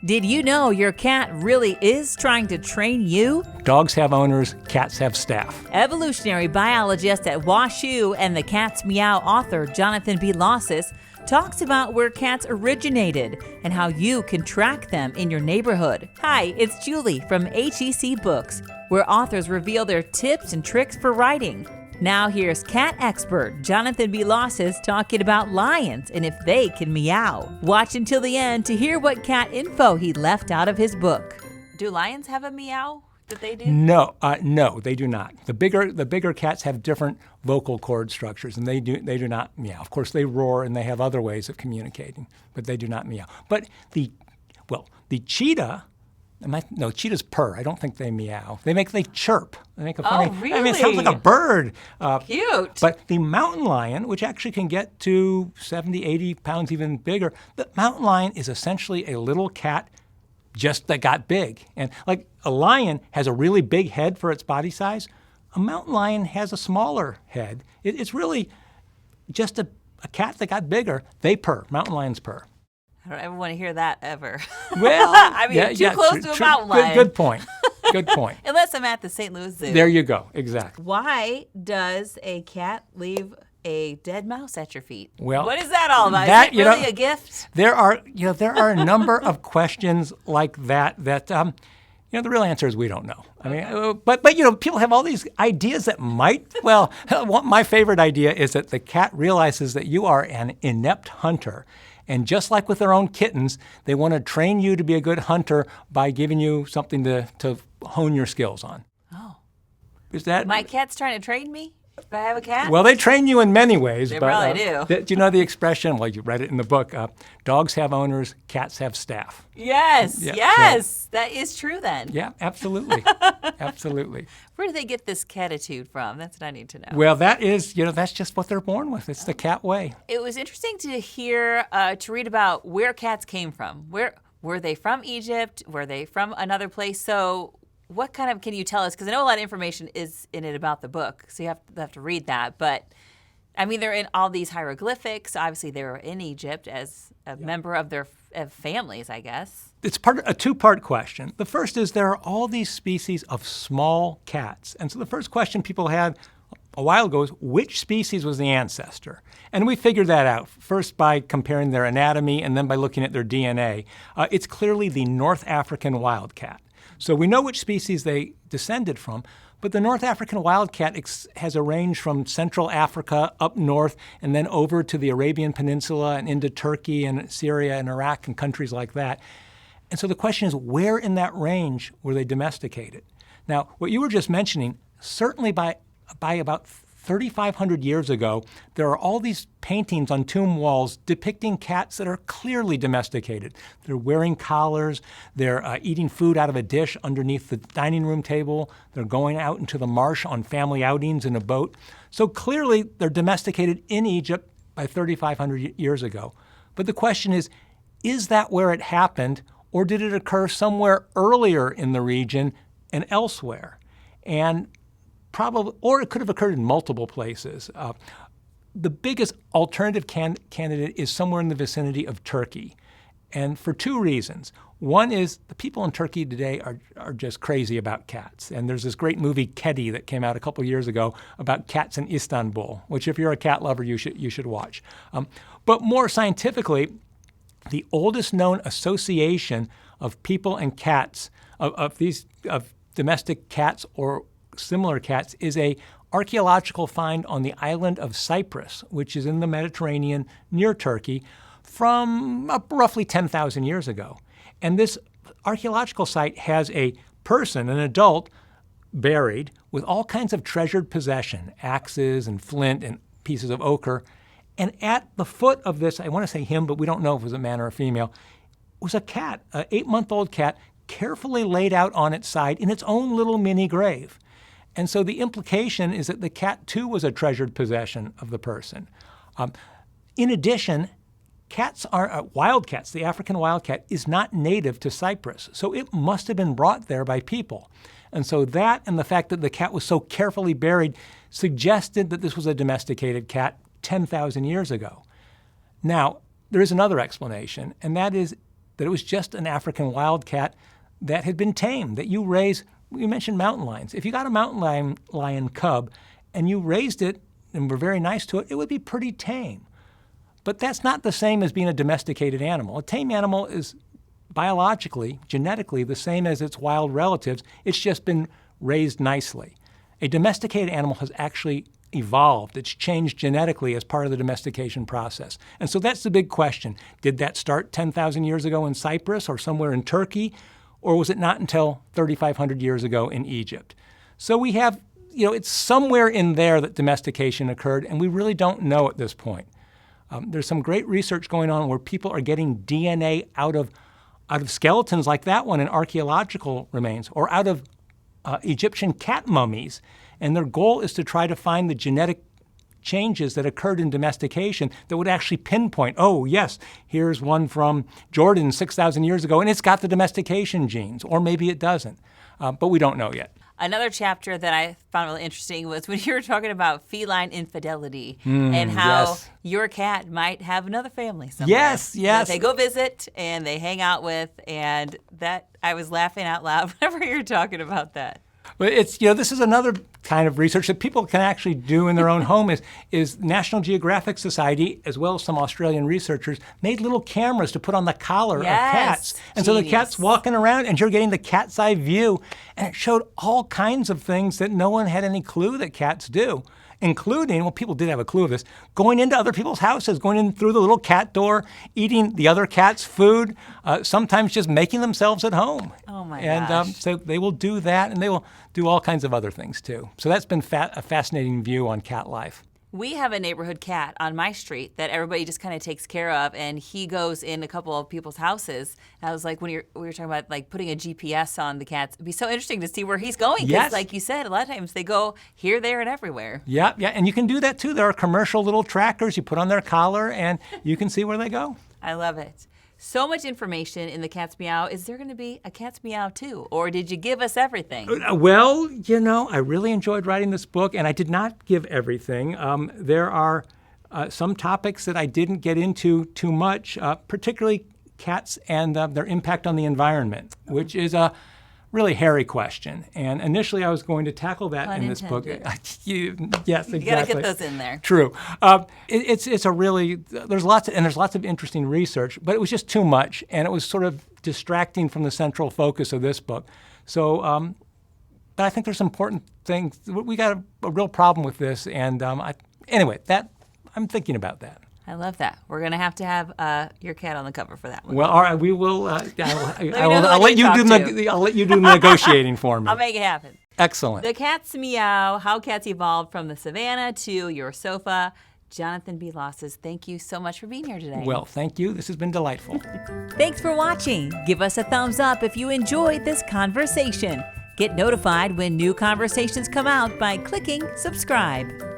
Did you know your cat really is trying to train you? Dogs have owners, cats have staff. Evolutionary biologist at WashU and the Cat's Meow author Jonathan B. Losos talks about where cats originated and how you can track them in your neighborhood. Hi, it's Julie from HEC Books, where authors reveal their tips and tricks for writing. Now here's cat expert Jonathan B. Losos talking about lions and if they can meow. Watch until the end to hear what cat info he left out of his book. Do lions have a meow that they do? No, they do not. The bigger cats have different vocal cord structures, and they do not meow. Of course, they roar and they have other ways of communicating, but they do not meow. But the cheetah. No, cheetahs purr. I don't think they meow. They chirp. They make a funny. Oh, really? I mean, it sounds like a bird. Cute. But the mountain lion, which actually can get to 70, 80 pounds, even bigger, the mountain lion is essentially a little cat just that got big. And like a lion has a really big head for its body size, a mountain lion has a smaller head. It's really just a cat that got bigger. They purr. Mountain lions purr. I don't ever want to hear that ever. Well, I mean, too close to a mountain lion. Good point. Good point. Unless I'm at the St. Louis Zoo. There you go. Exactly. Why does a cat leave a dead mouse at your feet? Well, what is that all about? That, is it really a gift? There are a number of questions like that. The real answer is we don't know. I mean, but people have all these ideas that might. Well, my favorite idea is that the cat realizes that you are an inept hunter. And just like with their own kittens, they want to train you to be a good hunter by giving you something to hone your skills on. Oh. Is that my cat's trying to train me? Do I have a cat? Well, they train you in many ways. They probably do. Do you know the expression? Well, you read it in the book. Dogs have owners, cats have staff. Yes, Yeah, yes. so, that is true then. Yeah, absolutely. Absolutely. Where do they get this catitude from? That's what I need to know. Well, that is, that's just what they're born with. It's the cat way. It was interesting to hear, to read about where cats came from. Where were they from Egypt? Were they from another place? So what kind of, can you tell us? Because I know a lot of information is in it about the book, so you have to read that. But, I mean, they're in all these hieroglyphics. Obviously, they were in Egypt as a member of their families, I guess. It's a two-part question. The first is there are all these species of small cats. And so the first question people had a while ago is, which species was the ancestor? And we figured that out, first by comparing their anatomy and then by looking at their DNA. It's clearly the North African wildcat. So we know which species they descended from, but the North African wildcat has a range from Central Africa up north and then over to the Arabian Peninsula and into Turkey and Syria and Iraq and countries like that. And so the question is, where in that range were they domesticated? Now, what you were just mentioning, certainly by about 3,500 years ago, there are all these paintings on tomb walls depicting cats that are clearly domesticated. They're wearing collars, they're eating food out of a dish underneath the dining room table, they're going out into the marsh on family outings in a boat. So clearly they're domesticated in Egypt by 3,500 years ago. But the question is that where it happened, or did it occur somewhere earlier in the region and elsewhere? And probably, or it could have occurred in multiple places. The biggest alternative candidate is somewhere in the vicinity of Turkey, and for two reasons. One is the people in Turkey today are just crazy about cats, and there's this great movie Kedi that came out a couple years ago about cats in Istanbul, which if you're a cat lover, you should watch. But more scientifically, the oldest known association of people and cats, of domestic cats or similar cats, is a archaeological find on the island of Cyprus, which is in the Mediterranean near Turkey, from roughly 10,000 years ago. And this archaeological site has a person, an adult, buried with all kinds of treasured possession, axes and flint and pieces of ochre. And at the foot of this, I want to say him, but we don't know if it was a man or a female, was a cat, an 8-month-old cat, carefully laid out on its side in its own little mini grave. And so the implication is that the cat, too, was a treasured possession of the person. In addition, wildcats, the African wildcat, is not native to Cyprus, so it must have been brought there by people. And so that and the fact that the cat was so carefully buried suggested that this was a domesticated cat 10,000 years ago. Now, there is another explanation, and that is that it was just an African wildcat that had been tamed, that you raise. You mentioned mountain lions. If you got a mountain lion cub and you raised it and were very nice to it, it would be pretty tame. But that's not the same as being a domesticated animal. A tame animal is biologically, genetically, the same as its wild relatives. It's just been raised nicely. A domesticated animal has actually evolved. It's changed genetically as part of the domestication process. And so that's the big question. Did that start 10,000 years ago in Cyprus or somewhere in Turkey? Or was it not until 3,500 years ago in Egypt? So we have, it's somewhere in there that domestication occurred, and we really don't know at this point. There's some great research going on where people are getting DNA out of skeletons like that one in archaeological remains, or out of Egyptian cat mummies. And their goal is to try to find the genetic changes that occurred in domestication that would actually pinpoint, oh, yes, here's one from Jordan 6,000 years ago, and it's got the domestication genes, or maybe it doesn't. But we don't know yet. Another chapter that I found really interesting was when you were talking about feline infidelity and how your cat might have another family somewhere. Yes. That they go visit and they hang out with, and that I was laughing out loud whenever you were talking about that. But it's, this is another kind of research that people can actually do in their own home is National Geographic Society, as well as some Australian researchers, made little cameras to put on the collar of cats. And so the cat's walking around and you're getting the cat's eye view. And it showed all kinds of things that no one had any clue that cats do, including, well, people did have a clue of this, going into other people's houses, going in through the little cat door, eating the other cat's food, sometimes just making themselves at home. Oh, my gosh. And so they will do that, and they will do all kinds of other things, too. So that's been a fascinating view on cat life. We have a neighborhood cat on my street that everybody just kind of takes care of, and he goes in a couple of people's houses. And I was like, we were talking about like putting a GPS on the cats. It'd be so interesting to see where he's going. Because like you said, a lot of times they go here, there, and everywhere. Yeah, and you can do that too. There are commercial little trackers you put on their collar, and you can see where they go. I love it. So much information in the Cat's Meow. Is there going to be a Cat's Meow 2? Or did you give us everything? Well, I really enjoyed writing this book, and I did not give everything. There are some topics that I didn't get into too much, particularly cats and their impact on the environment, which is a really hairy question. And initially I was going to tackle that in this book. Yes, exactly. You got to get those in there. True. It's a really, there's lots of interesting research, but it was just too much, and it was sort of distracting from the central focus of this book. So, but I think there's some important things. We got a real problem with this, and anyway, I'm thinking about that. I love that. We're going to have your cat on the cover for that one. Well, all right, we will. I'll let you do the negotiating for me. I'll make it happen. Excellent. The Cat's Meow: How Cats Evolved from the Savanna to Your Sofa. Jonathan B. Losos, thank you so much for being here today. Well, thank you. This has been delightful. Thanks for watching. Give us a thumbs up if you enjoyed this conversation. Get notified when new conversations come out by clicking subscribe.